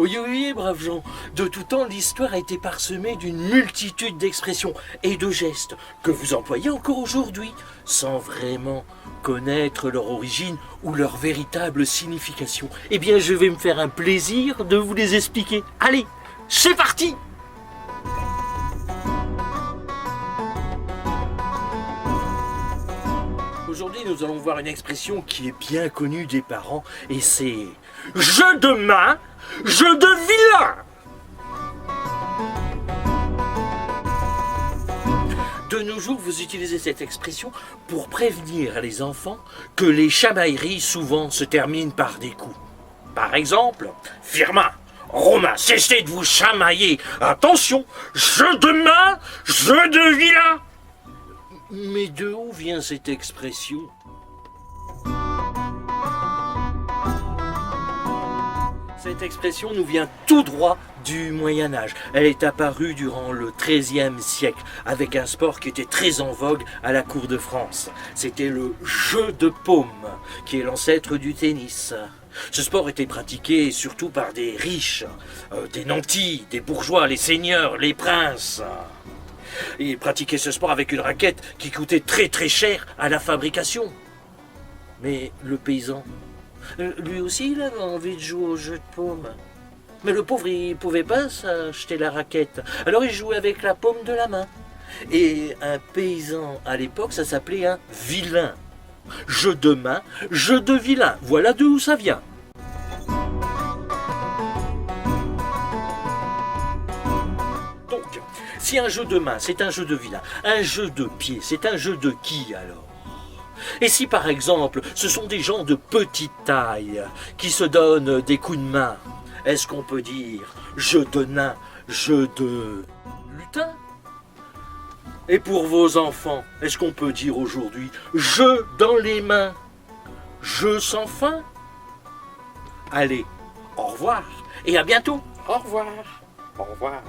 Oui, oui, braves gens. De tout temps, l'histoire a été parsemée d'une multitude d'expressions et de gestes que vous employez encore aujourd'hui, sans vraiment connaître leur origine ou leur véritable signification. Eh bien, je vais me faire un plaisir de vous les expliquer. Allez, c'est parti! Aujourd'hui, nous allons voir une expression qui est bien connue des parents, et c'est « jeu de main, jeu de vilain ». De nos jours, vous utilisez cette expression pour prévenir les enfants que les chamailleries souvent se terminent par des coups. Par exemple, « Firmin, Romain, cessez de vous chamailler. Attention, jeu de main, jeu de vilain ». Mais de où vient cette expression ? Cette expression nous vient tout droit du Moyen-Âge. Elle est apparue durant le XIIIe siècle avec un sport qui était très en vogue à la cour de France. C'était le jeu de paume, qui est l'ancêtre du tennis. Ce sport était pratiqué surtout par des riches, des nantis, des bourgeois, les seigneurs, les princes. Ils pratiquaient ce sport avec une raquette qui coûtait très très cher à la fabrication. Mais le paysan, lui aussi il avait envie de jouer au jeu de paume. Mais le pauvre il pouvait pas s'acheter la raquette, alors il jouait avec la paume de la main. Et un paysan à l'époque ça s'appelait un vilain. Jeu de main, jeu de vilain, voilà d'où ça vient. Si un jeu de main, c'est un jeu de vilain, un jeu de pied, c'est un jeu de qui alors? Et si par exemple, ce sont des gens de petite taille qui se donnent des coups de main, est-ce qu'on peut dire jeu de nain, jeu de lutin? Et pour vos enfants, est-ce qu'on peut dire aujourd'hui jeu dans les mains, jeu sans fin? Allez, au revoir et à bientôt. Au revoir. Au revoir.